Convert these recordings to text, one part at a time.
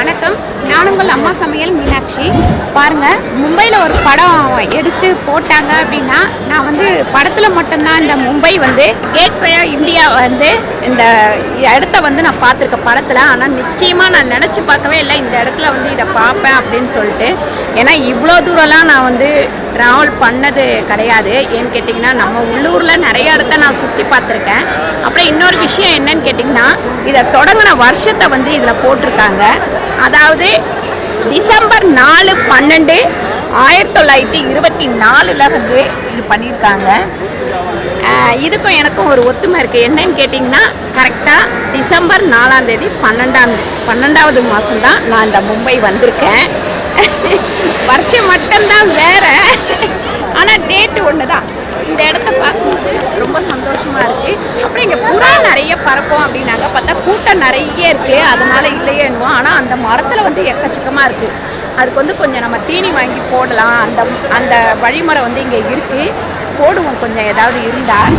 வணக்கம். நான் உங்கள் அம்மா சமையல் மீனாட்சி. பாருங்கள், மும்பையில் ஒரு படம் எடுத்து போட்டாங்க அப்படின்னா நான் வந்து படத்தில் மட்டும்தான் இந்த மும்பை வந்து கேட்வே இந்தியா வந்து இந்த இடத்த வந்து நான் பார்த்துருக்கேன் படத்தில். ஆனால் நிச்சயமாக நான் நினச்சி பார்க்கவே இல்லை இந்த இடத்துல வந்து இதை பார்ப்பேன் அப்படின்னு சொல்லிட்டு. ஏன்னா இவ்வளோ தூரம்லாம் நான் வந்து ட்ராவல் பண்ணது கிடையாது. ஏன்னு கேட்டிங்கன்னா நம்ம உள்ளூரில் நிறைய இடத்த நான் சுற்றி பார்த்துருக்கேன். அப்புறம் இன்னொரு விஷயம் என்னன்னு கேட்டிங்கன்னா, இதை தொடங்கின வருஷத்தை வந்து இதில் போட்டிருக்காங்க. அதாவது டிசம்பர் 4/12/1924 வந்து இது பண்ணியிருக்காங்க. இதுக்கும் எனக்கும் ஒரு ஒத்துமை இருக்குது. என்னன்னு கேட்டிங்கன்னா, கரெக்டாக டிசம்பர் 4ஆம் தேதி 12வது மாதம் தான் நான் இந்த மும்பை வந்திருக்கேன். வருஷம் மட்டும்தான் வேற, ஆனால் டேட்டு ஒன்று தான். இந்த இடத்த பார்க்கும்போது ரொம்ப சந்தோஷமாக இருக்குது. அப்புறம் இங்கே புறா நிறைய பறப்போம் அப்படின்னாங்க. பார்த்தா கூட்டம் நிறைய இருக்குது, அதனால் இல்லையே என்னவோம். ஆனால் அந்த மரத்தில் வந்து எக்கச்சக்கமாக இருக்குது. அதுக்கு வந்து கொஞ்சம் நம்ம தீனி வாங்கி போடலாம். அந்த வழிமுறை வந்து இங்கே இருக்குது. போடுவோம் கொஞ்சம் ஏதாவது இருந்தால்.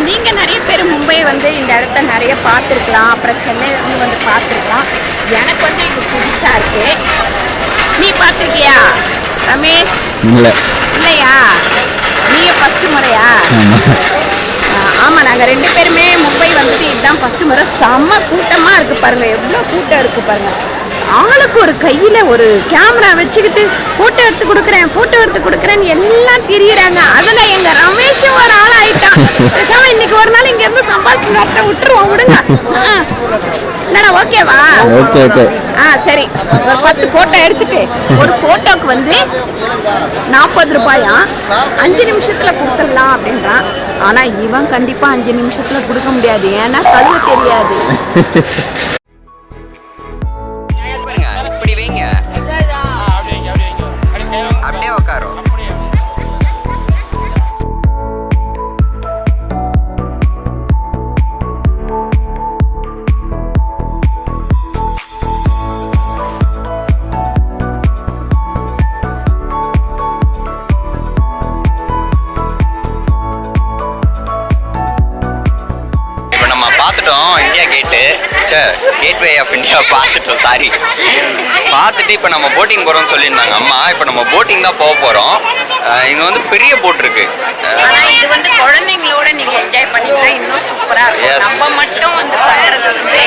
நீங்கள் நிறைய பேர் மும்பை வந்து இந்த இடத்த நிறைய பார்த்துருக்கலாம். அப்புறம் சென்னையிலேருந்து வந்து பார்த்துருக்கலாம். எனக்கு வந்து இது புதுசாக இருக்குது. நீ பார்த்துருக்கியா ரமேஷ்? இல்லையா? நீங்கள் ஃபஸ்ட்டு முறையா? ஆமாம், நாங்கள் 2 பேருமே மும்பை வந்துட்டு இதுதான் ஃபஸ்ட்டு முறை. செம்ம கூட்டமாக இருக்குது பாருங்கள், எவ்வளோ கூட்டம் இருக்குது பாருங்கள். ஆளுக்கு ஒரு கையில் ஒரு கேமரா வச்சுக்கிட்டு ஃபோட்டோ எடுத்து கொடுக்குறேன்னு எல்லாம் திரியிறாங்க. அதில் எங்கள் ரமேஷும் ஒரு ஆள் ஆகிட்டான். இன்னைக்கு ஒரு நாள் இங்கேருந்து சம்பாதிச்சு விட்டுருவோம், விடுங்க. என்னடா ஓகேவா? ஓகே. சரி, ஒரு 10 ஃபோட்டோ எடுத்துட்டு ஒரு ஃபோட்டோக்கு வந்து 40 ரூபாயா, 5 நிமிஷத்தில் கொடுத்துடலாம் அப்படின்றான். ஆனால் இவன் கண்டிப்பாக 5 நிமிஷத்தில் கொடுக்க முடியாது, ஏன்னா கழுவ தெரியாது. அப்படியே உட்காரும். இப்போ நம்ம பார்த்துட்டோம் இந்தியா கேட்டு, கேட்வே ஆஃப் இந்தியா பார்த்துட்டோம். சாரி, பார்த்துட்டு இப்போ நம்ம போட்டிங் போகிறோம்னு சொல்லியிருந்தாங்க அம்மா. இப்போ நம்ம போட்டிங் தான் போக போகிறோம். இங்கே வந்து பெரிய போட் இருக்கு. இது வந்து குழந்தைங்களோட நீங்கள் என்ஜாய் பண்ணிக்கலாம், இன்னும் சூப்பராக இருக்கும். நம்ம மட்டும் வந்து பண்ணுறது வந்து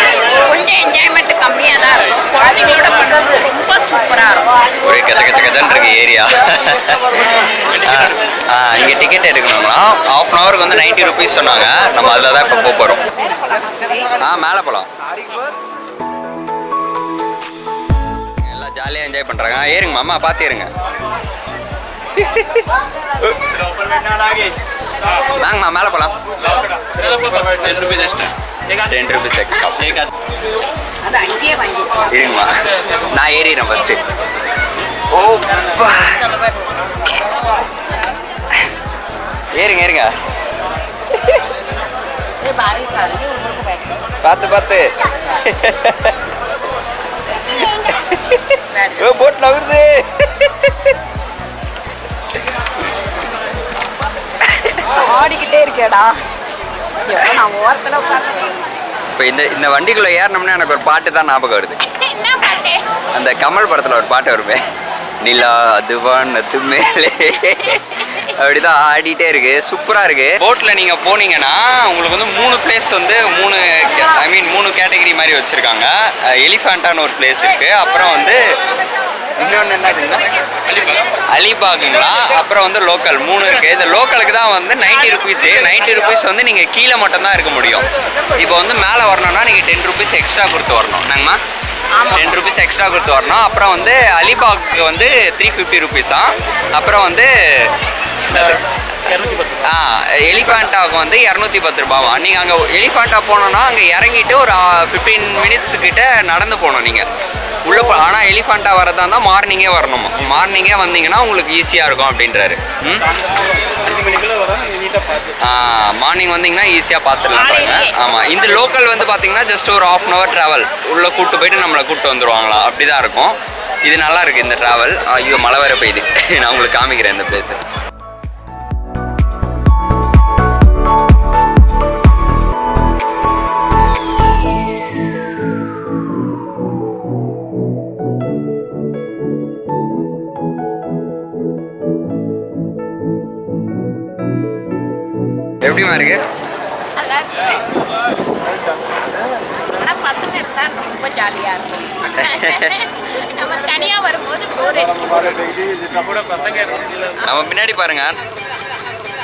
கொஞ்சம் என்ஜாய்மெண்ட் கம்மியாக தான் இருக்கும். குழந்தைங்களோட பண்ணுறது ரொம்ப சூப்பராக இருக்கும். ஒரே கச்சன்னு இருக்கு ஏரியா. இங்கே டிக்கெட் எடுக்கணும்னா ½ அன் ஹவருக்கு வந்து 90 ருபீஸ் சொன்னாங்க. நம்ம அதில் தான் இப்போ போக போகிறோம். மேலே போகலாம். எல்லாம் ஜாலியாக என்ஜாய் பண்ணுறாங்க. ஏறுங்கம்மா, அம்மா பார்த்து ஏறுங்க. வாங்கம்மா மேலே போகலாம். 10 ருபீஸ் எக்ஸ்ட்ரா. இருங்கம்மா, நான் ஏறிடுறேன் ஃபஸ்ட்டு. ஏறுங்க. பார்த்து போட் நகருது. ஆடிக்கிட்டே இருக்கேடா. நான் ஓரத்தில் உட்காந்து இப்போ இந்த வண்டிக்குள்ளே ஏறினோம்னா எனக்கு ஒரு பாட்டு தான் ஞாபகம் வருது. என்ன பாட்டு? அந்த கமல் படத்தில் ஒரு பாட்டு வருமே, நிலா அதுவானது மேலே, அப்படிதான் ஆடிட்டே இருக்கு. சூப்பராக இருக்கு. போட்டில் நீங்கள் போனீங்கன்னா உங்களுக்கு வந்து 3 பிளேஸ் வந்து 3 கேட்டகரி மாதிரி வச்சுருக்காங்க. எலிஃபேண்டான்னு ஒரு பிளேஸ் இருக்குது. அப்புறம் வந்து இன்னொன்று என்னதுன்னா அலிபாகுங்களா, அப்புறம் வந்து லோக்கல் 3 இருக்குது. இந்த லோக்கலுக்கு தான் வந்து 90 ருபீஸ் வந்து நீங்கள் கீழே மட்டும்தான் இருக்க முடியும். இப்போ வந்து மேலே வரணும்னா நீங்கள் 10 ருபீஸ் எக்ஸ்ட்ரா கொடுத்து வரணும். என்னங்கம்மா? 10 ருபீஸ் எக்ஸ்ட்ரா கொடுத்து வரணும். அப்புறம் வந்து அலிபாகுக்கு வந்து 350 ருபீஸா. அப்புறம் வந்து எலிஃபேண்டாவுக்கு வந்து 210 ரூபாவா. நீங்கள் அங்கே எலிஃபேண்டா போனோன்னா அங்கே இறங்கிட்டு ஒரு 15 மினிட்ஸ் கிட்ட நடந்து போகணும் நீங்கள் உள்ளே ஆனால் எலிஃபேண்டா வரதா இருந்தால் மார்னிங்கே வரணும். மார்னிங்கே வந்தீங்கன்னா உங்களுக்கு ஈஸியாக இருக்கும் அப்படின்றாரு. மார்னிங் வந்தீங்கன்னா ஈஸியாக பார்த்துடலாம் பாருங்க. ஆமாம், இந்த லோக்கல் வந்து பார்த்தீங்கன்னா ஜஸ்ட் ஒரு 1/2 hour ட்ராவல் உள்ளே கூப்பிட்டு போயிட்டு நம்மளை கூப்பிட்டு வந்துடுவாங்களா, அப்படி தான் இருக்கும். இது நல்லா இருக்குது இந்த ட்ராவல். ஐயோ மழை வேற பெய்யுது. நான் உங்களுக்கு காமிக்கிறேன் இந்த பிளேஸு. எப்படிமா இருக்கு? நல்லா இருக்கு. ஆனால் பசங்க இருந்தால் ரொம்ப ஜாலியாக இருக்கும். நம்ம தனியாக வரும்போது போர் நம்ம பின்னாடி பாருங்க,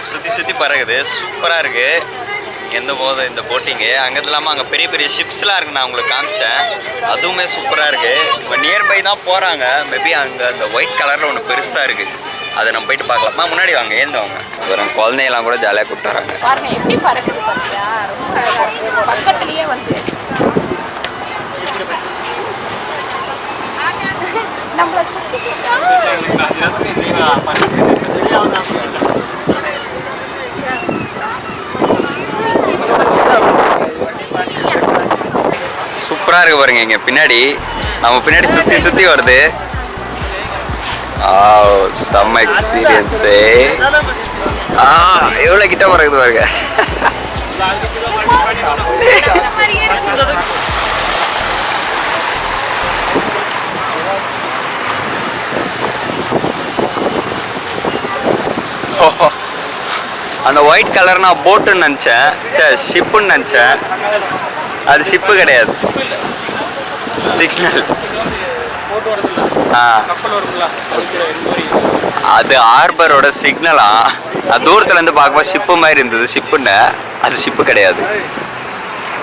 சுற்றி சுற்றி பறகுது, சூப்பராக இருக்கு. எந்த போதும் இந்த போட்டிங்கு அங்கே இல்லாமல் அங்கே பெரிய பெரிய ஷிப்ஸ்லாம் இருக்குது. நான் உங்களுக்கு காமிச்சேன், அதுவுமே சூப்பராக இருக்குது. இப்போ நியர்பை தான் போகிறாங்க. மேபி அங்கே அந்த ஒயிட் கலரில் ஒன்று பெருசாக இருக்குது, அதை நம்ம போயிட்டு பார்க்கலாமா? முன்னாடி வாங்க, ஏந்தவங்க வரும். குழந்தையெல்லாம் கூட ஜாலியாக கூப்பிட்டு வராங்க. பாருங்க எப்படி பறக்குது பார்த்தியா, ரொம்ப அழகாக இருக்குது. பக்கத்துலேயே வந்து நம்மளை சுற்றி சூப்பராக இருக்கு பாருங்க. இங்கே பின்னாடி நம்ம பின்னாடி சுற்றி சுற்றி வருது. செம்ம எக்ஸ்பீரியன்ஸு. எவ்வளோ கிட்ட பறக்குது பாருங்க. அந்த ஒயிட் கலர் நான் போட்டுன்னு நினச்சேன், ஷிப்புன்னு நினச்சேன். அது ஷிப்பு கிடையாது, சிக்னல். அது ஹார்பரோட சிக்னலா. அது தூரத்துல இருந்து பார்க்கும்போது ஷிப்பு மாதிரி இருந்தது, ஷிப்புன்னு. அது ஷிப்பு கிடையாது.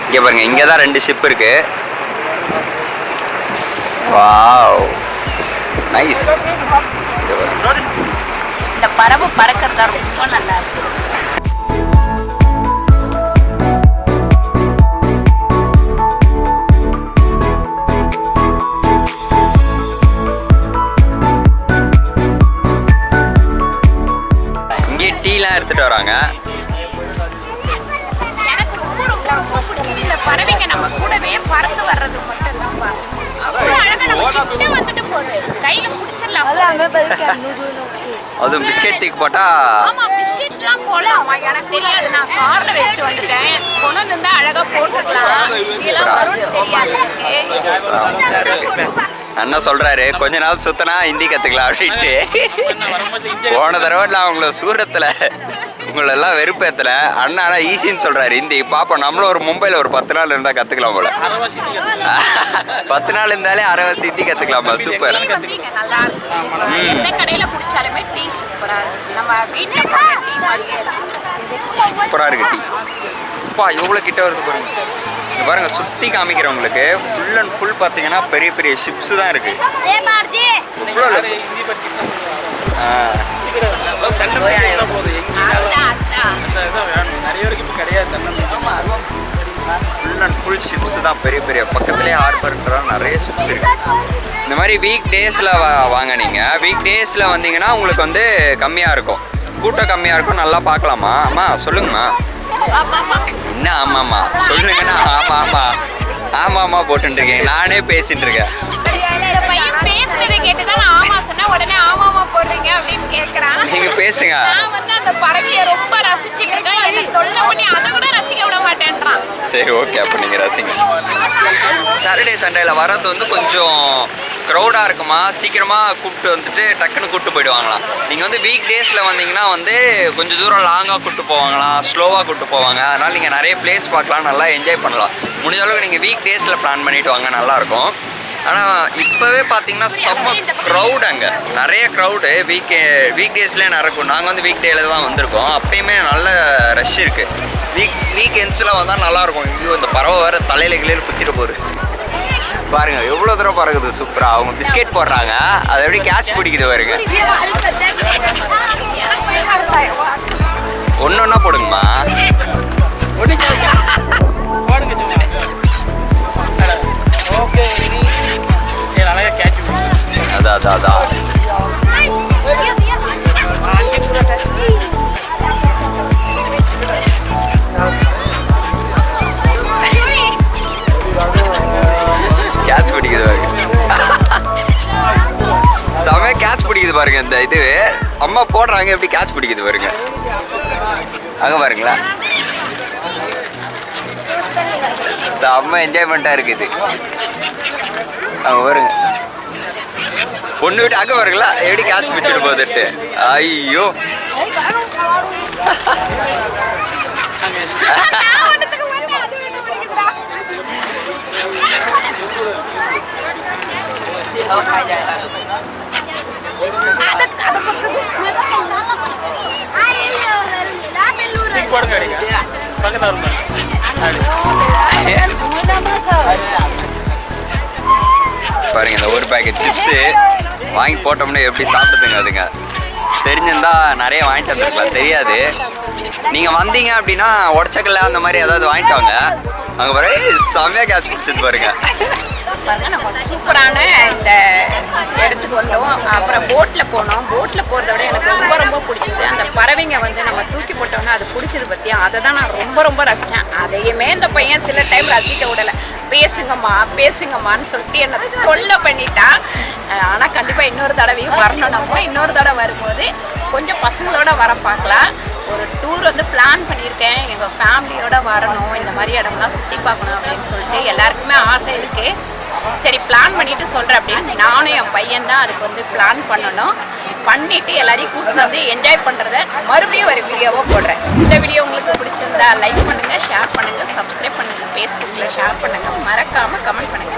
இங்கே பாருங்க, இங்கே தான் 2 ஷிப் இருக்கு. Wow, nice. இந்த பறவை பறக்கிறதா ரொம்ப நல்லா இருக்கு. இங்கே டீலாம் எடுத்துட்டு வராங்க. எனக்கு ரொம்ப ரொம்ப ரொம்ப பிடிச்சது இந்த பறவைங்க நம்ம கூடவே பறந்து வர்றது மட்டும் தான். அவ்வளோ அழகா நம்ம கிட்ட வந்துட்டு போகுது, கையில பிடிச்சிடலாம். அதுவும் பிஸ்கெட் தூக்கி போட்டா. ஆமா, பிஸ்கெட்லாம் போடலாமா எனக்கு தெரியாது. நான் கார்ல வச்சுட்டு வந்துட்டேன். கொண்டு வந்து அழகா போட்டுக்கலாம். இதெல்லாம் வரும்னு தெரியாது. அண்ணா சொல்றாரு கொஞ்ச நாள் சுத்தனா ஹிந்தி கத்துக்கலாம் அப்படின்ட்டு. போன தடவை நான் உங்களை சூரத்துல உங்களெல்லாம் வெறுப்பேத்தல. அண்ணா ஆனால் ஈஸின்னு சொல்றாரு ஹிந்தி. பாப்போம், நம்மளும் ஒரு மும்பையில் ஒரு 10 நாள் இருந்தால் கற்றுக்கலாம் போல. 10 நாள் இருந்தாலே அரவாசி ஹிந்தி கற்றுக்கலாமா? சூப்பர். நல்லா இருக்கு. எந்த கடையில குடிச்சாலுமே டீ சூப்பரா இருக்கு. நம்ம வீட்டுல டீ மாதிரியே சூப்பராக இருக்கு டீ. அப்பா எவ்வளோ கிட்ட வருது பாருங்க. இது பாருங்க, சுற்றி காமிக்கிறவங்களுக்கு ஃபுல் அண்ட் ஃபுல் பார்த்தீங்கன்னா பெரிய பெரிய ஷிப்ஸ் தான் இருக்கு. எவ்வளோ ஃபுல் அண்ட் ஃபுல் ஷிப்ஸ் தான், பெரிய பெரிய. பக்கத்துலேயே ஹார்பர்ன்ற நிறைய ஷிப்ஸ் இருக்கு. இந்த மாதிரி வீக் டேஸில் வாங்க. நீங்கள் வீக் டேஸில் வந்தீங்கன்னா உங்களுக்கு வந்து கம்மியாக இருக்கும், கூட்டம் கம்மியாக இருக்கும், நல்லா பார்க்கலாமா? அம்மா சொல்லுங்கம்மா. என்ன ஆமாம்மா சொல்லுங்கன்னா ஆமாம்மா போட்டுருக்கீங்க. நானே பேசிட்டு இருக்கேன். இந்த பையன் பேசுறதை கேட்டுதான் நான் ஆமா சொன்னா உடனே ஆமாமா போடுறீங்க அப்படின்னு கேட்கறான். நீங்க பேசுங்க. நான் வந்து அந்த பறவையை ரொம்ப ரசிச்சுட்டு இருக்கேன். என்னை தொல்லை பண்ணி அதை கூட ரசிக்க விட மாட்டேன்றான். சரி ஓகே, அப்போ நீங்கள் ரசிங்க. சாட்டர்டே சண்டேல வர்றது வந்து கொஞ்சம் க்ரௌடாக இருக்குமா, சீக்கிரமாக கூப்பிட்டு வந்துட்டு டக்குன்னு கூப்பிட்டு போயிடுவாங்களாம். நீங்கள் வந்து வீக் டேஸில் வந்தீங்கன்னா வந்து கொஞ்சம் தூரம் லாங்காக கூப்பிட்டு போவாங்களாம், ஸ்லோவாக கூப்பிட்டு போவாங்க. அதனால் நீங்கள் நிறைய பிளேஸ் பார்க்கலாம், நல்லா என்ஜாய் பண்ணலாம். முடிஞ்ச அளவுக்கு நீங்கள் வீக் டேஸில் பிளான் பண்ணிவிட்டு வாங்க, நல்லாயிருக்கும். ஆனால் இப்போவே பார்த்தீங்கன்னா செம்ம க்ரௌட், அங்கே நிறைய க்ரௌடு. வீக் டேஸ்லேயே நடக்கும். நாங்கள் வந்து வீக் டேயில் தான் வந்திருக்கோம், அப்பயுமே நல்ல ரஷ் இருக்குது. வீக்கெண்ட்ஸில் வந்தால் நல்லாயிருக்கும். ஐயோ, இந்த பறவை வேறு தலையில் கிளையில் குத்திட்டு போகுது பாருங்க, எவ்வளோ தூரம் பறகுது. சூப்பராக அவங்க பிஸ்கெட் போடுறாங்க, அதை எப்படி கேட்ச் பிடிக்குது பாருங்க. ஒன்று ஒன்றா போடுங்கம்மா. அதான் அதான் அதான். கேட்ச் பிடிக்குது பாருங்க. செமையா கேட்ச் பிடிக்குது பாருங்க. இந்த இது அம்மா போடுறாங்க, எப்படி கேட்ச் பிடிக்குது பாருங்க. அங்க பாருங்களா, செம்ம என்ஜாய்மெண்ட்டாக இருக்குது. அங்கே பாருங்க, பொண்ணு விட்டு அங்கே பாருங்களா எப்படி கேட்ச் பிடிச்சிட்டு போகுதுட்டு. ஐயோ பாருங்க, இந்த ஒரு பேக்கெட் சிப்ஸு வாங்கி போட்டோம்னா எப்படி சாப்பிட்டுதுங்க அதுங்க. தெரிஞ்சிருந்தா நிறைய வாங்கிட்டு வந்துருக்கலாம், தெரியாது. நீங்கள் வந்தீங்க அப்படின்னா உடச்சக்கல்ல அந்த மாதிரி ஏதாவது வாங்கிட்டு வாங்க. அங்கே பாருங்க செம்மையாக கேட்ச் பிடிச்சது பாருங்க. பாருங்க, நம்ம சூப்பரான இந்த இடத்துக்கு வந்தோம். அப்புறம் போட்டில் போனோம். போட்டில் போகிறத விட எனக்கு ரொம்ப ரொம்ப பிடிச்சது அந்த பறவைங்க வந்து நம்ம தூக்கி போட்டோம்னா அது பிடிச்சது பற்றி அதை தான் நான் ரொம்ப ரொம்ப ரசித்தேன். அதையுமே இந்த பையன் சில டைம் ரசிக்க விடலை. பேசுங்கம்மா பேசுங்கம்மான்னு சொல்லிட்டு என்னை தொல்லை பண்ணிட்டா. ஆனால் கண்டிப்பாக இன்னொரு தடவையும் வரணும். நம்ம இன்னொரு தடவை வரும்போது கொஞ்சம் பசங்களோட வர பார்க்கலாம். ஒரு டூர் வந்து பிளான் பண்ணியிருக்கேன். எங்கள் ஃபேமிலியோட வரணும், இந்த மாதிரி இடம்லாம் சுற்றி பார்க்கணும் அப்படின்னு சொல்லிட்டு எல்லாருக்குமே ஆசை இருக்குது. சரி, பிளான் பண்ணிவிட்டு சொல்கிறேன் அப்படின்னு நானும் என் பையன் தான் அதுக்கு வந்து பிளான் பண்ணணும். பண்ணிவிட்டு எல்லாரையும் கூட்டிட்டு வந்து என்ஜாய் பண்ணுறத மறுபடியும் ஒரு வீடியோவாக போடுறேன். இந்த வீடியோ உங்களுக்கு பிடிச்சிருந்தா லைக் பண்ணுங்கள், ஷேர் பண்ணுங்கள், சப்ஸ்கிரைப் பண்ணுங்கள், ஃபேஸ்புக்கில் ஷேர் பண்ணுங்கள், மறக்காமல் கமெண்ட் பண்ணுங்கள்.